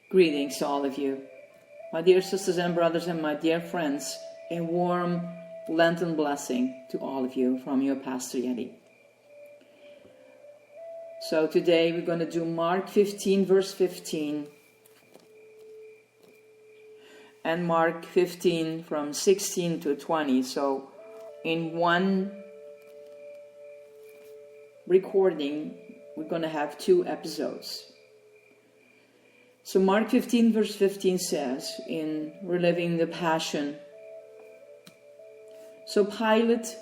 Greetings to all of you. My dear sisters and brothers and my dear friends, a warm Lenten blessing to all of you from your Pastor Yeti. So today we're going to do Mark 15 verse 15 and Mark 15 from 16 to 20. So in one recording we're going to have 2 episodes. So Mark 15 verse 15 says, in reliving the Passion, so Pilate,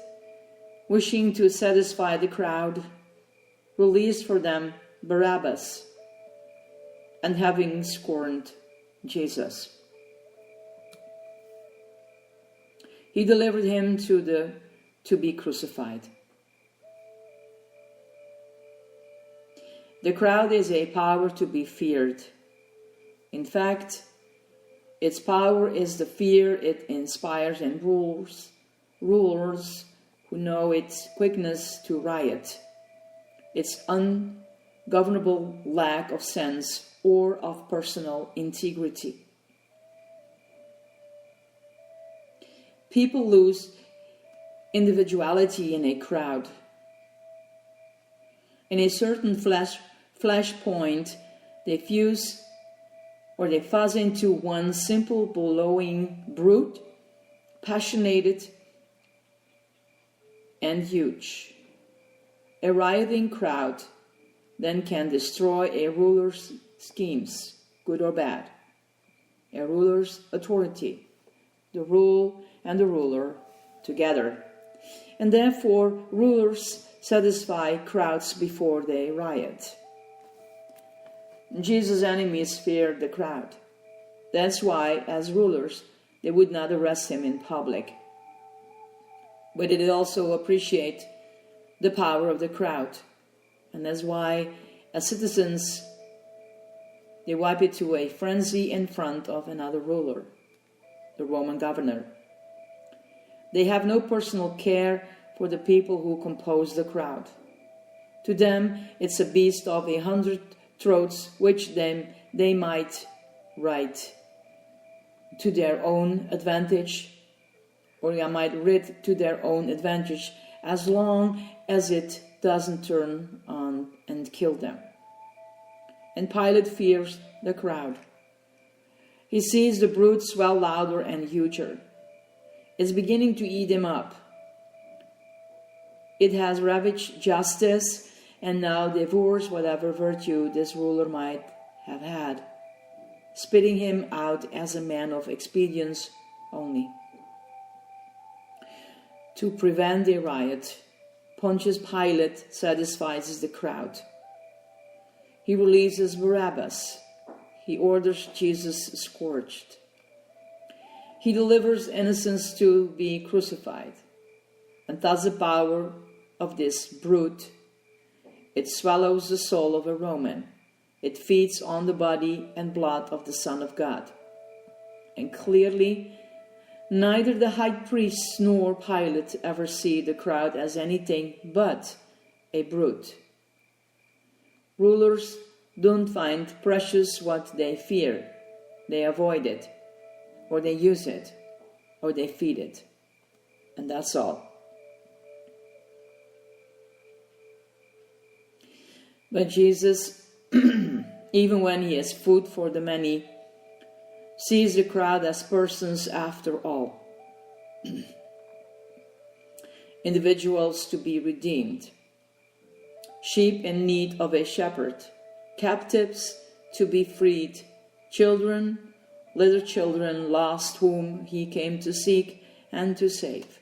wishing to satisfy the crowd, released for them Barabbas, and having scorned Jesus, he delivered him to be crucified. The crowd is a power to be feared. In fact, its power is the fear it inspires in rulers who know its quickness to riot, its ungovernable lack of sense or of personal integrity. People lose individuality in a crowd. In a certain flashpoint, they fuzz into one simple, bellowing brute, passionate and huge. A rioting crowd then can destroy a ruler's schemes, good or bad. A ruler's authority, the rule and the ruler together. And therefore, rulers satisfy crowds before they riot. Jesus' enemies feared the crowd. That's why, as rulers, they would not arrest him in public. But they did also appreciate the power of the crowd. And that's why, as citizens, they wipe it to a frenzy in front of another ruler, the Roman governor. They have no personal care for the people who compose the crowd. To them, it's a beast of 100 throats, which they might write to their own advantage, or they might rid to their own advantage, as long as it doesn't turn on and kill them. And Pilate fears the crowd. He sees the brute swell louder and huger. It's beginning to eat him up. It has ravaged justice and now devours whatever virtue this ruler might have had, spitting him out as a man of expedience only. To prevent a riot, Pontius Pilate satisfies the crowd. He releases Barabbas. He orders Jesus scourged. He delivers innocents to be crucified. And thus the power of this brute, it swallows the soul of a Roman. It feeds on the body and blood of the Son of God. And clearly, neither the high priests nor Pilate ever see the crowd as anything but a brute. Rulers don't find precious what they fear. They avoid it, or they use it, or they feed it. And that's all. But Jesus, even when he is food for the many, sees the crowd as persons after all. Individuals to be redeemed. Sheep in need of a shepherd. Captives to be freed. Children, little children lost whom he came to seek and to save.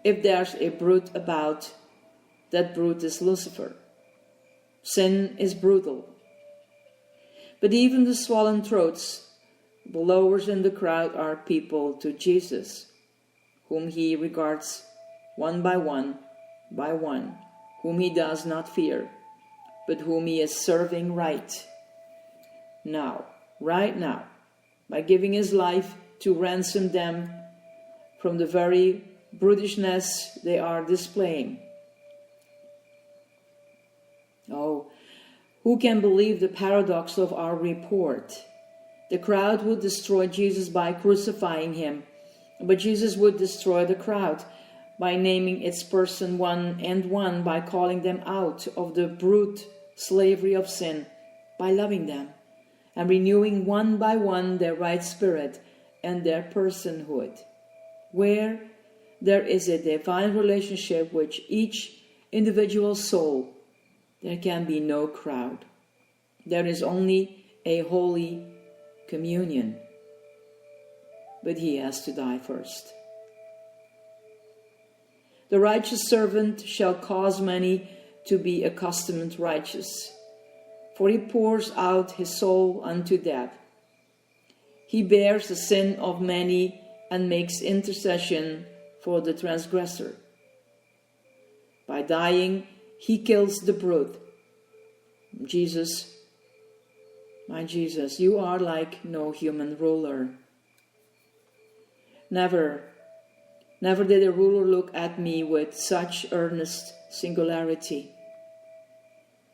If there's a brute about, that brute is Lucifer. Sin is brutal. But even the swollen throats, the lowers in the crowd are people to Jesus, whom he regards one by one, whom he does not fear, but whom he is serving right now, by giving his life to ransom them from the very brutishness they are displaying. Oh, Who can believe the paradox of our report? The crowd would destroy Jesus by crucifying him, but Jesus would destroy the crowd by naming its person one and one, by calling them out of the brute slavery of sin, by loving them, and renewing one by one their right spirit and their personhood. Where there is a divine relationship with each individual soul, there can be no crowd. There is only a holy communion. But he has to die first. The righteous servant shall cause many to be accustomed righteous, for he pours out his soul unto death. He bears the sin of many and makes intercession for the transgressor. By dying, he kills the brute. Jesus, my Jesus, you are like no human ruler. Never did a ruler look at me with such earnest singularity,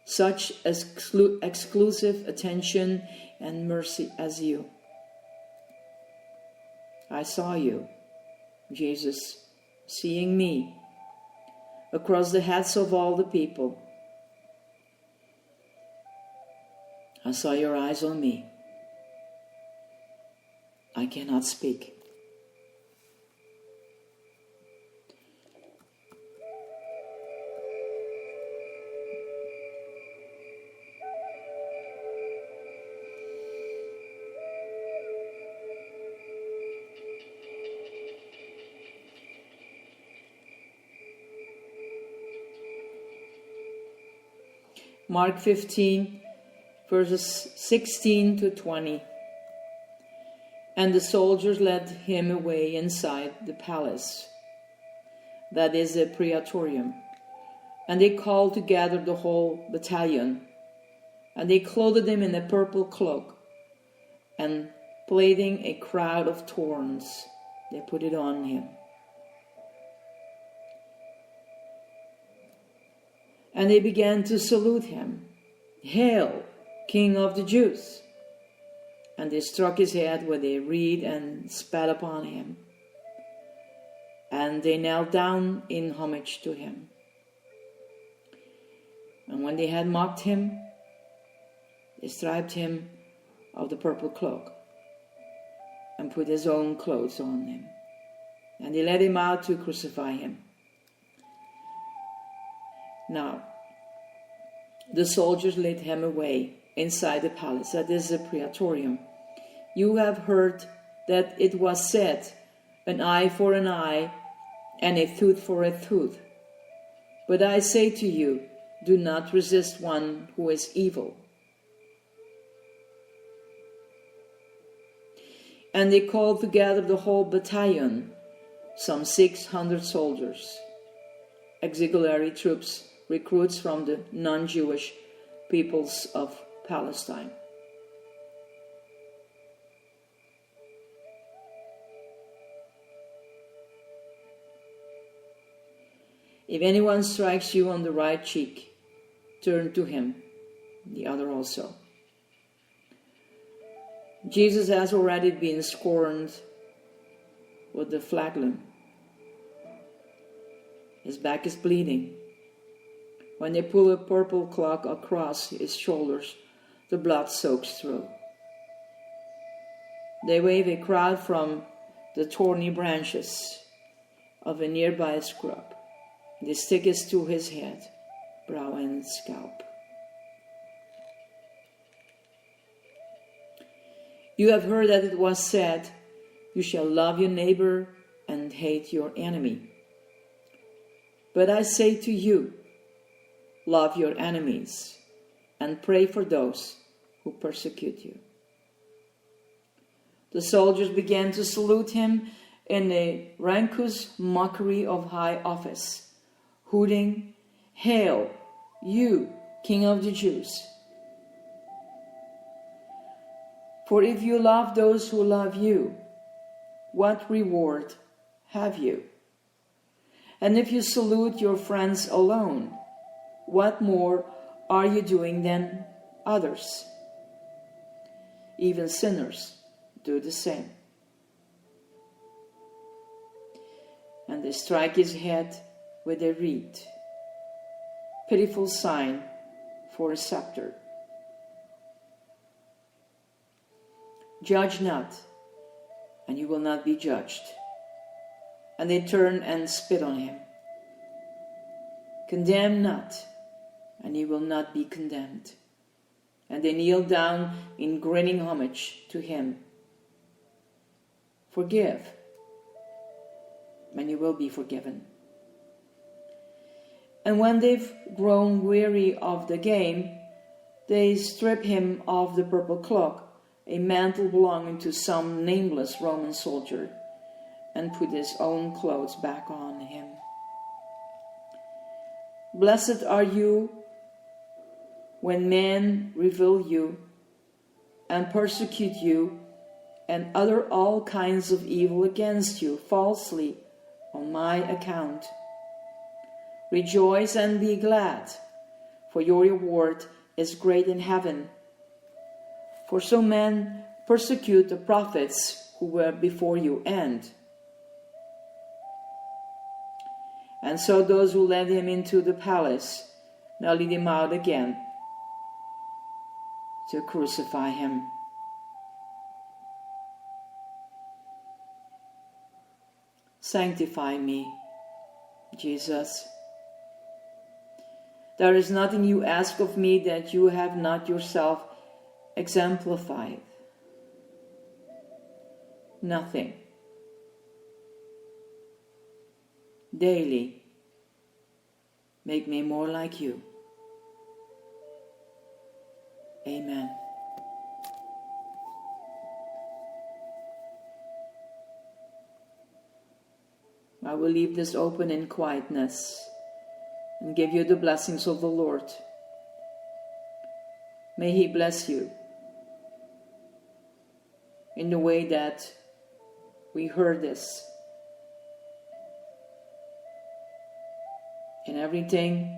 such exclusive attention and mercy as you. I saw you, Jesus, seeing me, across the heads of all the people. I saw your eyes on me. I cannot speak. Mark 15, verses 16 to 20. And the soldiers led him away inside the palace, that is the praetorium. And they called together the whole battalion, and they clothed him in a purple cloak, and plaiting a crown of thorns, they put it on him. And they began to salute him. Hail, King of the Jews! And they struck his head with a reed and spat upon him. And they knelt down in homage to him. And when they had mocked him, they stripped him of the purple cloak and put his own clothes on him. And they led him out to crucify him. Now, the soldiers led him away inside the palace, that is the praetorium. You have heard that it was said, an eye for an eye, and a tooth for a tooth. But I say to you, do not resist one who is evil. And they called together the whole battalion, some 600 soldiers, auxiliary troops, recruits from the non-Jewish peoples of Palestine. If anyone strikes you on the right cheek, turn to him the other also. Jesus has already been scorned with the flagellum. His back is bleeding. When they pull a purple cloak across his shoulders, the blood soaks through. They wave a crowd from the thorny branches of a nearby scrub. They stick it to his head, brow and scalp. You have heard that it was said, you shall love your neighbor and hate your enemy. But I say to you, love your enemies and pray for those who persecute you. The soldiers began to salute him in a raucous mockery of high office, hooting, Hail, you, King of the Jews! For if you love those who love you, what reward have you? And if you salute your friends alone, what more are you doing than others. Even sinners do the same. And they strike his head with a reed, pitiful sign for a scepter. Judge not, and you will not be judged. And they turn and spit on him. Condemn not, and you will not be condemned. And they kneel down in grinning homage to him. Forgive, and you will be forgiven. And when they've grown weary of the game, they strip him of the purple cloak, a mantle belonging to some nameless Roman soldier, and put his own clothes back on him. Blessed are you when men revile you and persecute you and utter all kinds of evil against you falsely on my account. Rejoice and be glad, for your reward is great in heaven. For so men persecute the prophets who were before you, and so those who led him into the palace now lead him out again to crucify him. Sanctify me, Jesus. There is nothing you ask of me that you have not yourself exemplified. Nothing. Daily, make me more like you. Amen. I will leave this open in quietness and give you the blessings of the Lord. May He bless you in the way that we heard this. In everything,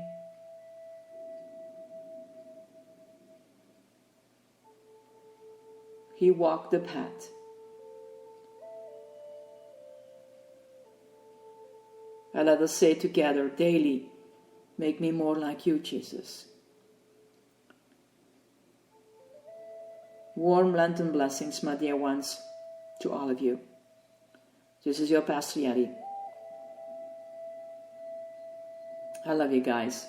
He walked the path. And let us say together daily, make me more like you, Jesus. Warm Lenten blessings, my dear ones, to all of you. This is your Pastor Yeti. I love you guys.